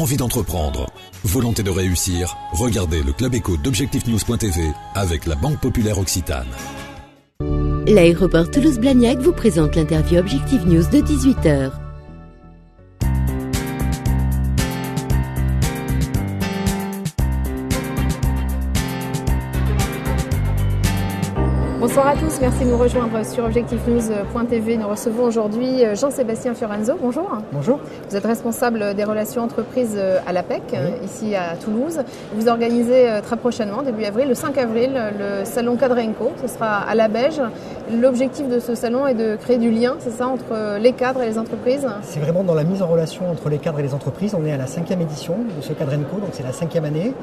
envie d'entreprendre, volonté de réussir, regardez le Club Éco d'Objectif-News.tv avec la Banque Populaire Occitane. L'aéroport Toulouse-Blagnac vous présente l'interview Objectif News de 18h. Bonsoir à tous, merci de nous rejoindre sur objectifnews.tv. Nous recevons aujourd'hui Jean-Sébastien Fiorenzo. Bonjour. Bonjour. Vous êtes responsable des relations entreprises à l'APEC, ici à Toulouse. Vous organisez très prochainement, début avril, le 5 avril, le salon Cadrenco. Ce sera à la Beige. L'objectif de ce salon est de créer du lien, c'est ça, entre les cadres et les entreprises? C'est vraiment dans la mise en relation entre les cadres et les entreprises. On est à la 5e édition de ce Cadrenco, donc c'est la 5e année.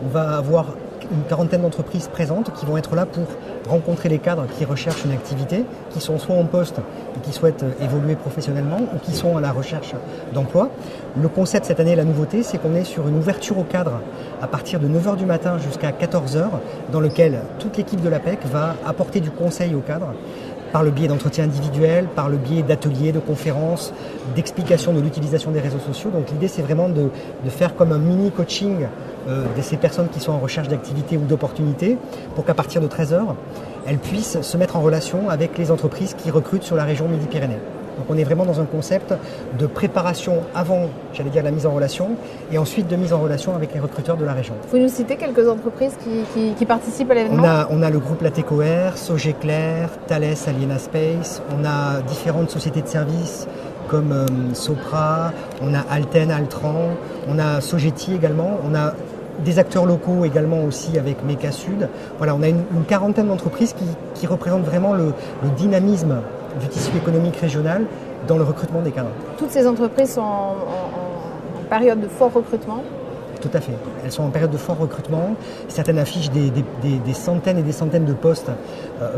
On va avoir une quarantaine d'entreprises présentes qui vont être là pour rencontrer les cadres qui recherchent une activité, qui sont soit en poste et qui souhaitent évoluer professionnellement ou qui sont à la recherche d'emploi. Le concept cette année, la nouveauté, c'est qu'on est sur une ouverture aux cadres à partir de 9h du matin jusqu'à 14h, dans lequel toute l'équipe de l'APEC va apporter du conseil aux cadres par le biais d'entretiens individuels, par le biais d'ateliers, de conférences, d'explications de l'utilisation des réseaux sociaux. Donc l'idée, c'est vraiment de faire comme un mini coaching de ces personnes qui sont en recherche d'activité ou d'opportunités pour qu'à partir de 13h, elles puissent se mettre en relation avec les entreprises qui recrutent sur la région Midi-Pyrénées. Donc on est vraiment dans un concept de préparation avant, j'allais dire, la mise en relation et ensuite de mise en relation avec les recruteurs de la région. Vous nous citez quelques entreprises qui participent à l'événement? On a le groupe Latécoère, Sogeclair, Thales, Aliena Space, on a différentes sociétés de services comme Sopra, on a Alten, Altran, on a Sogeti également, on a des acteurs locaux également aussi avec Meca Sud. Voilà, on a une quarantaine d'entreprises qui représentent vraiment le dynamisme du tissu économique régional dans le recrutement des cadres. Toutes ces entreprises sont en période de fort recrutement? Tout à fait. Elles sont en période de fort recrutement. Certaines affichent des centaines et des centaines de postes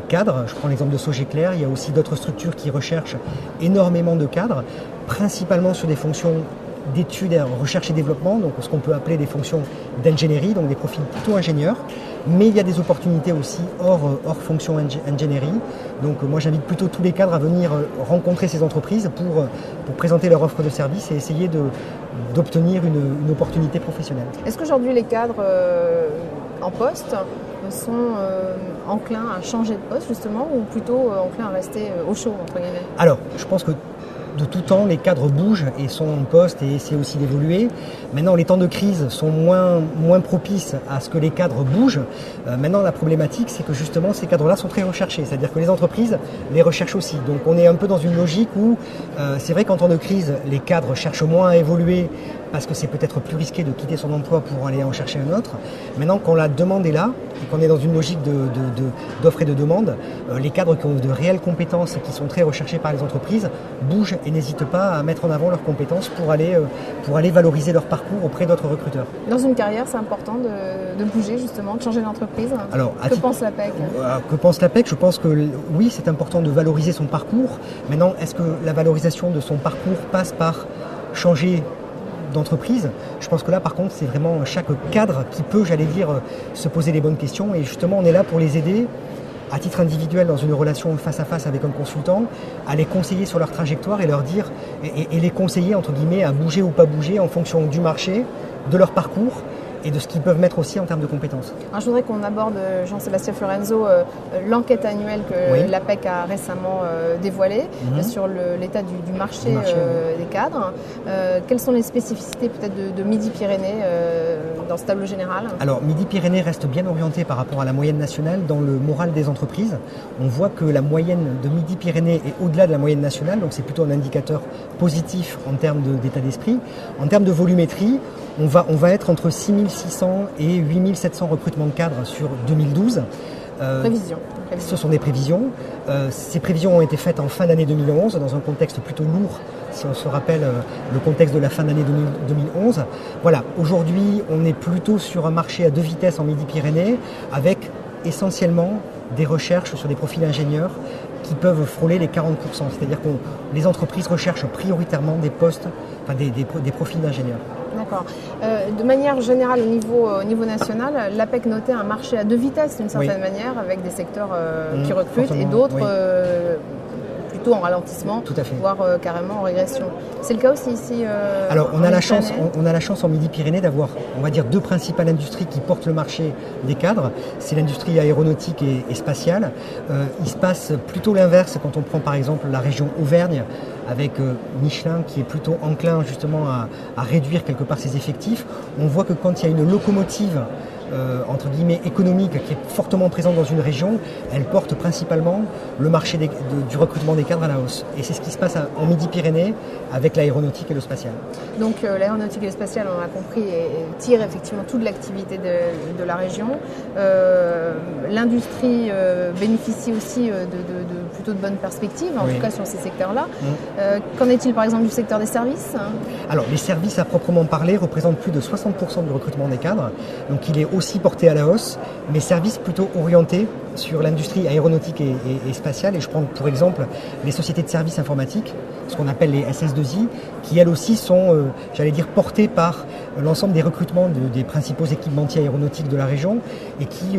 cadres. Je prends l'exemple de Sogeclair. Il y a aussi d'autres structures qui recherchent énormément de cadres, principalement sur des fonctions d'études, recherche et développement, donc ce qu'on peut appeler des fonctions d'ingénierie, donc des profils plutôt ingénieurs. Mais il y a des opportunités aussi hors fonction ingénierie. Donc moi j'invite plutôt tous les cadres à venir rencontrer ces entreprises pour présenter leur offre de service et essayer d'obtenir une opportunité professionnelle. Est-ce qu'aujourd'hui les cadres en poste sont enclins à changer de poste justement ou plutôt enclins à rester au chaud entre guillemets? Alors je pense que de tout temps, les cadres bougent et sont en poste et essaient aussi d'évoluer. Maintenant, les temps de crise sont moins propices à ce que les cadres bougent. Maintenant, la problématique, c'est que justement, ces cadres-là sont très recherchés. C'est-à-dire que les entreprises les recherchent aussi. Donc, on est un peu dans une logique où, c'est vrai qu'en temps de crise, les cadres cherchent moins à évoluer parce que c'est peut-être plus risqué de quitter son emploi pour aller en chercher un autre. Maintenant, quand la demande est là et qu'on est dans une logique d'offre et de demande, les cadres qui ont de réelles compétences et qui sont très recherchés par les entreprises bougent et n'hésitent pas à mettre en avant leurs compétences pour aller valoriser leur parcours auprès d'autres recruteurs. Dans une carrière, c'est important de bouger justement, de changer d'entreprise. Alors, que pense l'APEC? Que pense l'APEC? Je pense que oui, c'est important de valoriser son parcours. Maintenant, est-ce que la valorisation de son parcours passe par changer d'entreprise? Je pense que là, par contre, c'est vraiment chaque cadre qui peut, j'allais dire, se poser les bonnes questions. Et justement, on est là pour les aider à titre individuel dans une relation face à face avec un consultant, à les conseiller sur leur trajectoire et leur dire, et les conseiller entre guillemets à bouger ou pas bouger en fonction du marché, de leur parcours et de ce qu'ils peuvent mettre aussi en termes de compétences. Alors, je voudrais qu'on aborde, Jean-Sébastien Fiorenzo, l'enquête annuelle que l'APEC a récemment dévoilée sur l'état du marché des cadres. Quelles sont les spécificités peut-être de Midi-Pyrénées dans ce tableau général? Alors, Midi-Pyrénées reste bien orienté par rapport à la moyenne nationale dans le moral des entreprises. On voit que la moyenne de Midi-Pyrénées est au-delà de la moyenne nationale, donc c'est plutôt un indicateur positif en termes d'état d'esprit. En termes de volumétrie, on va être entre 6600 et 8700 recrutements de cadres sur 2012. Prévisions. Ce sont des prévisions. Ces prévisions ont été faites en fin d'année 2011, dans un contexte plutôt lourd, si on se rappelle le contexte de la fin d'année 2011. Voilà, aujourd'hui, on est plutôt sur un marché à deux vitesses en Midi-Pyrénées, avec essentiellement des recherches sur des profils ingénieurs qui peuvent frôler les 40%. C'est-à-dire que les entreprises recherchent prioritairement des postes, enfin des profils d'ingénieurs. D'accord. De manière générale, au niveau national, l'APEC notait un marché à deux vitesses d'une certaine manière, avec des secteurs qui recrutent et d'autres plutôt en ralentissement, voire carrément en régression. C'est le cas aussi ici. Alors on a la chance en Midi-Pyrénées d'avoir, on va dire, deux principales industries qui portent le marché des cadres. C'est l'industrie aéronautique et spatiale. Il se passe plutôt l'inverse quand on prend par exemple la région Auvergne, avec Michelin qui est plutôt enclin justement à réduire quelque part ses effectifs. On voit que quand il y a une locomotive entre guillemets économique qui est fortement présente dans une région, elle porte principalement le marché du recrutement des cadres à la hausse. Et c'est ce qui se passe en Midi-Pyrénées avec l'aéronautique et le spatial. Donc l'aéronautique et le spatial, on l'a compris, tire effectivement toute l'activité de la région. L'industrie bénéficie aussi plutôt de bonnes perspectives, en tout cas sur ces secteurs-là. Qu'en est-il par exemple du secteur des services ? Alors les services à proprement parler représentent plus de 60% du recrutement des cadres, donc il est aussi porté à la hausse, mais services plutôt orientés sur l'industrie aéronautique et spatiale. Et je prends pour exemple les sociétés de services informatiques, ce qu'on appelle les SS2I, qui elles aussi sont, j'allais dire, portées par l'ensemble des recrutements des principaux équipementiers aéronautiques de la région et qui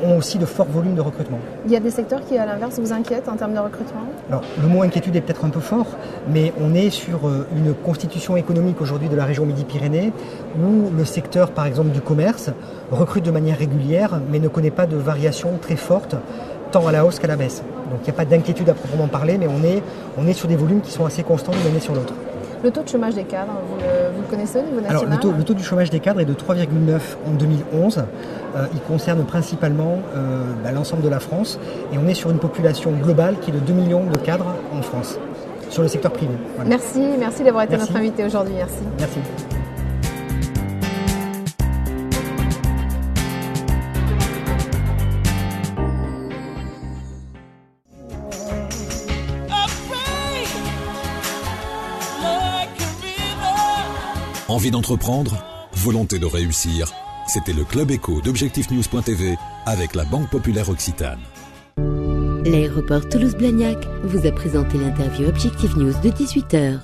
ont aussi de forts volumes de recrutement. Il y a des secteurs qui, à l'inverse, vous inquiètent en termes de recrutement ? Alors, le mot inquiétude est peut-être un peu fort, mais on est sur une constitution économique aujourd'hui de la région Midi-Pyrénées où le secteur, par exemple, du commerce recrute de manière régulière, mais ne connaît pas de variation très forte, tant à la hausse qu'à la baisse. Donc il n'y a pas d'inquiétude à proprement parler, mais on est sur des volumes qui sont assez constants d'une année sur l'autre. Le taux de chômage des cadres, vous le connaissez au niveau national ? Alors le taux du chômage des cadres est de 3,9 en 2011. Il concerne principalement l'ensemble de la France et on est sur une population globale qui est de 2 millions de cadres en France, sur le secteur privé. Voilà. Merci d'avoir été notre invité aujourd'hui. Merci. Envie d'entreprendre? Volonté de réussir? C'était le Club Éco d'Objectifnews.tv avec la Banque Populaire Occitane. L'aéroport Toulouse-Blagnac vous a présenté l'interview Objectif News de 18h.